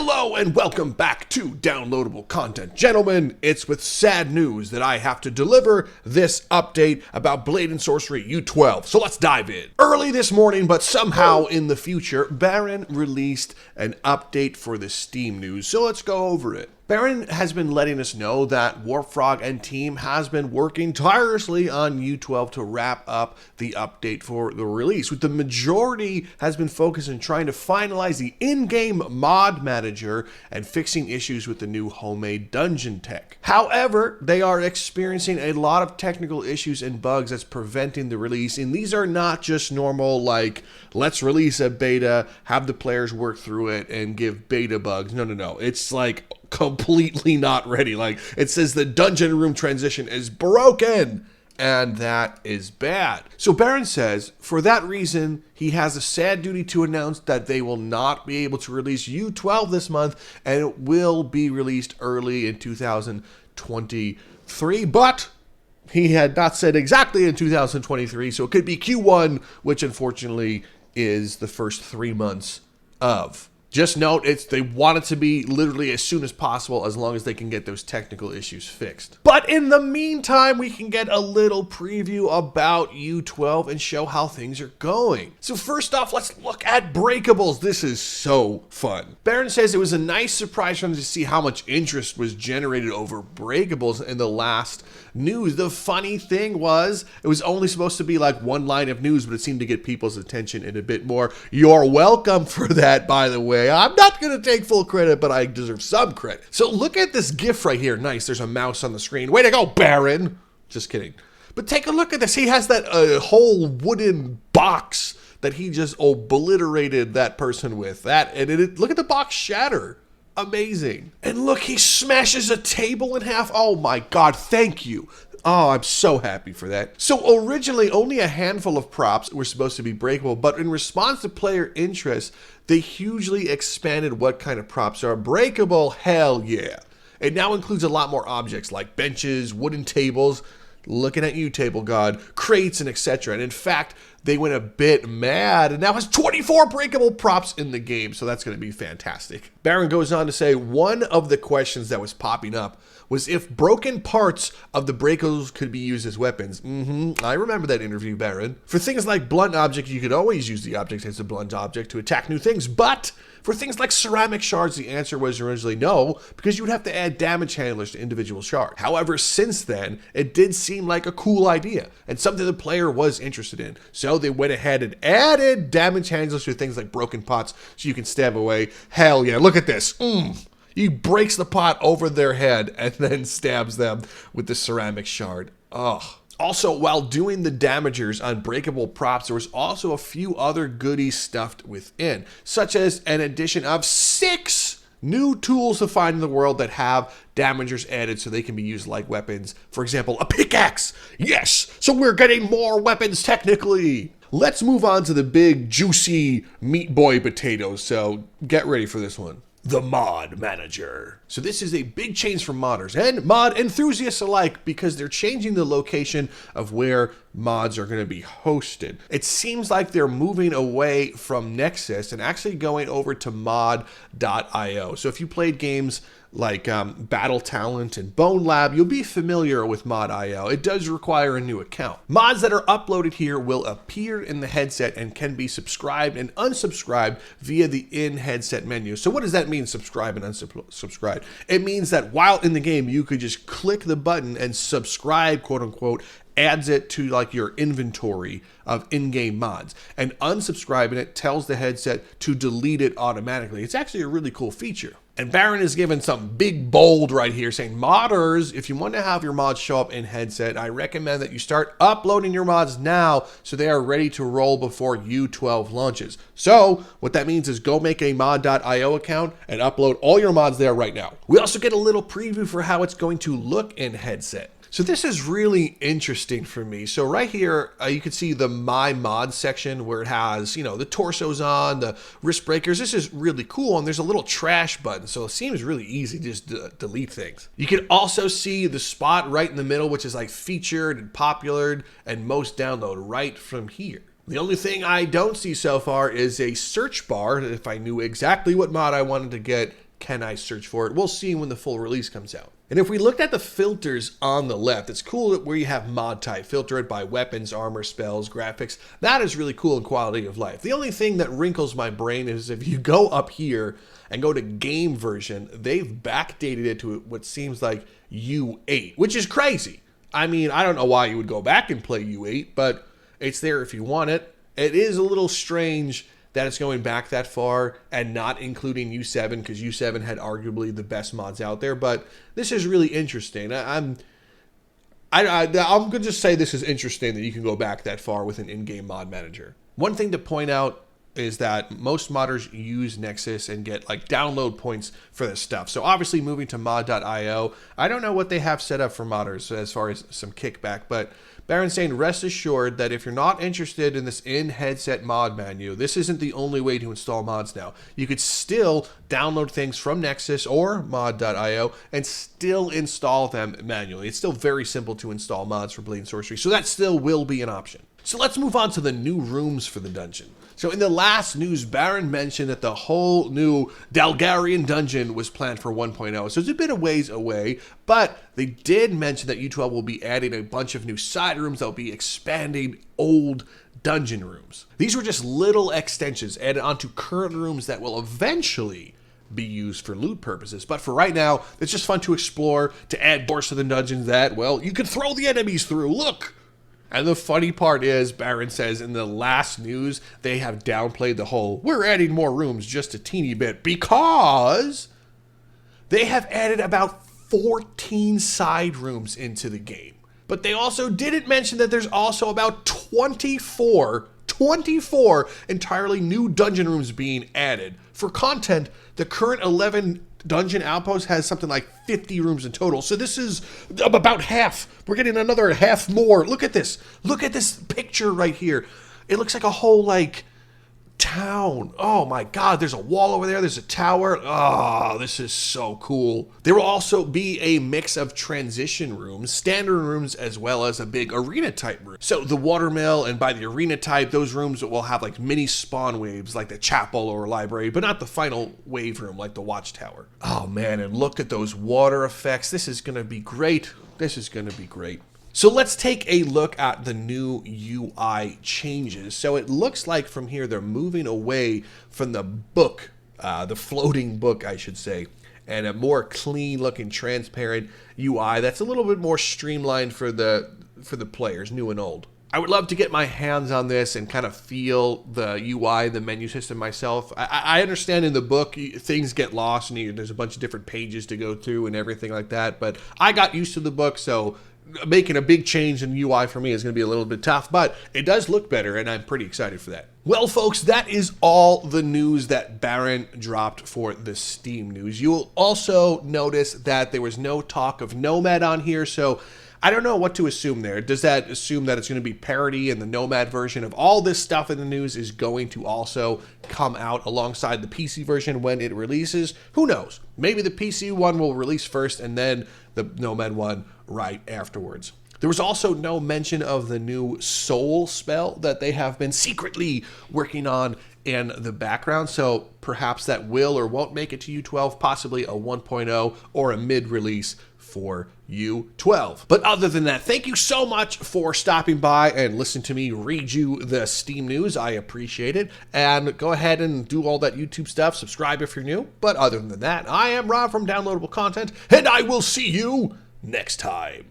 Hello and welcome back to Downloadable Content. Gentlemen, it's with sad news that I have to deliver this update about Blade and Sorcery U12. So let's dive in. Early this morning, but somehow in the future, Baron released an update for the Steam news. So let's go over it. Baron has been letting us know that Warfrog and team has been working tirelessly on U12 to wrap up the update for the release, with the majority has been focused on trying to finalize the in-game mod manager and fixing issues with the new homemade dungeon tech. However, they are experiencing a lot of technical issues and bugs that's preventing the release, and these are not just normal, like, let's release a beta, have the players work through it, and give beta bugs. No. It's like completely not ready. Like, it says the dungeon room transition is broken, and that is bad. So Baron says, for that reason, he has a sad duty to announce that they will not be able to release U12 this month, and it will be released early in 2023, but he had not said exactly in 2023, so it could be Q1, which unfortunately is the first 3 months of. Just note, they want it to be literally as soon as possible, as long as they can get those technical issues fixed. But in the meantime, we can get a little preview about U12 and show how things are going. So first off, let's look at Breakables. This is so fun. Baron says it was a nice surprise for him to see how much interest was generated over Breakables in the last news. The funny thing was, it was only supposed to be like one line of news, but it seemed to get people's attention and a bit more. You're welcome for that, by the way. I'm not going to take full credit, but I deserve some credit. So look at this GIF right here. Nice. There's a mouse on the screen. Way to go, Baron. Just kidding. But take a look at this. He has that whole wooden box that he just obliterated that person with. Look at the box shatter. Amazing. And look, he smashes a table in half. Oh my God, thank you. Oh, I'm so happy for that. So originally, only a handful of props were supposed to be breakable, but in response to player interest, they hugely expanded what kind of props are breakable. Hell yeah. It now includes a lot more objects like benches, wooden tables, looking at you, table god, crates, and etc. And in fact, they went a bit mad and now has 24 breakable props in the game, so that's going to be fantastic. Baron goes on to say one of the questions that was popping up was if broken parts of the breakables could be used as weapons. I remember that interview, Baron. For things like blunt objects, you could always use the object as a blunt object to attack new things, but for things like ceramic shards, the answer was originally no, because you would have to add damage handlers to individual shards. However, since then, it did seem like a cool idea and something the player was interested in. So they went ahead and added damage handlers to things like broken pots so you can stab away. Hell yeah, look at this. He breaks the pot over their head and then stabs them with the ceramic shard. Ugh. Also, while doing the damagers on breakable props, there was also a few other goodies stuffed within, such as an addition of 6 new tools to find in the world that have damagers added so they can be used like weapons. For example, a pickaxe. Yes, so we're getting more weapons technically. Let's move on to the big, juicy meat boy potatoes, so get ready for this one. The mod manager. So this is a big change for modders and mod enthusiasts alike because they're changing the location of where mods are going to be hosted. It seems like they're moving away from Nexus and actually going over to mod.io. So if you played games like Battle Talent and Bone Lab, you'll be familiar with mod.io. It does require a new account. Mods that are uploaded here will appear in the headset and can be subscribed and unsubscribed via the in-headset menu. So what does that mean, subscribe and unsubscribe? It means that while in the game, you could just click the button and subscribe, quote unquote, adds it to like your inventory of in-game mods, and unsubscribing it tells the headset to delete it automatically. It's actually a really cool feature. And Baron is given some big bold right here saying, modders, if you want to have your mods show up in headset, I recommend that you start uploading your mods now so they are ready to roll before U12 launches. So what that means is go make a mod.io account and upload all your mods there right now. We also get a little preview for how it's going to look in headset. So this is really interesting for me. So right here, you can see the My Mod section where it has, the torsos on, the wrist breakers. This is really cool. And there's a little trash button. So it seems really easy to just delete things. You can also see the spot right in the middle, which is like featured and popular and most download right from here. The only thing I don't see so far is a search bar. If I knew exactly what mod I wanted to get, can I search for it? We'll see when the full release comes out. And if we looked at the filters on the left, it's cool where you have mod type, filter it by weapons, armor, spells, graphics. That is really cool in quality of life. The only thing that wrinkles my brain is if you go up here and go to game version, they've backdated it to what seems like U8, which is crazy. I mean, I don't know why you would go back and play U8, but it's there if you want it. It is a little strange that it's going back that far and not including U7, because U7 had arguably the best mods out there. But this is really interesting. I'm going to just say this is interesting that you can go back that far with an in-game mod manager. One thing to point out is that most modders use Nexus and get like download points for this stuff. So obviously moving to mod.io, I don't know what they have set up for modders as far as some kickback, but Baron's saying rest assured that if you're not interested in this in-headset mod menu, this isn't the only way to install mods now. You could still download things from Nexus or mod.io and still install them manually. It's still very simple to install mods for Blade and Sorcery, so that still will be an option. So let's move on to the new rooms for the dungeon. So in the last news, Baron mentioned that the whole new Dalgarian dungeon was planned for 1.0. So it's a bit of ways away, but they did mention that U12 will be adding a bunch of new side rooms that will be expanding old dungeon rooms. These were just little extensions added onto current rooms that will eventually be used for loot purposes. But for right now, it's just fun to explore, to add doors to the dungeons that, well, you can throw the enemies through. Look! And the funny part is, Baron says in the last news, they have downplayed the whole, we're adding more rooms just a teeny bit, because they have added about 14 side rooms into the game. But they also didn't mention that there's also about 24 entirely new dungeon rooms being added. For content, the current 11 dungeon outpost has something like 50 rooms in total. So this is about half. We're getting another half more. Look at this. Look at this picture right here. It looks like a whole like town. Oh my God, there's a wall over there. There's a tower. Oh, this is so cool. There will also be a mix of transition rooms, standard rooms, as well as a big arena type room. So the watermill, and by the arena type, those rooms will have like mini spawn waves like the chapel or library, but not the final wave room like the watchtower. Oh man, and look at those water effects. This is going to be great. This is going to be great. So let's take a look at the new UI changes. So it looks like from here they're moving away from the book, the floating book, I should say, and a more clean looking transparent UI that's a little bit more streamlined for the players, new and old. I would love to get my hands on this and kind of feel the UI, the menu system myself. I understand in the book things get lost and there's a bunch of different pages to go through and everything like that, but I got used to the book, so making a big change in UI for me is going to be a little bit tough, but it does look better, and I'm pretty excited for that. Well, folks, that is all the news that Baron dropped for the Steam news. You will also notice that there was no talk of Nomad on here, so I don't know what to assume there. Does that assume that it's going to be parity and the Nomad version of all this stuff in the news is going to also come out alongside the PC version when it releases? Who knows? Maybe the PC one will release first and then the Nomad one right afterwards. There was also no mention of the new Soul spell that they have been secretly working on in the background, so perhaps that will or won't make it to U12, possibly a 1.0 or a mid-release for U12. But other than that, thank you so much for stopping by and listening to me read you the Steam news. I appreciate it. And go ahead and do all that YouTube stuff. Subscribe if you're new. But other than that, I am Rob from Downloadable Content, and I will see you next time.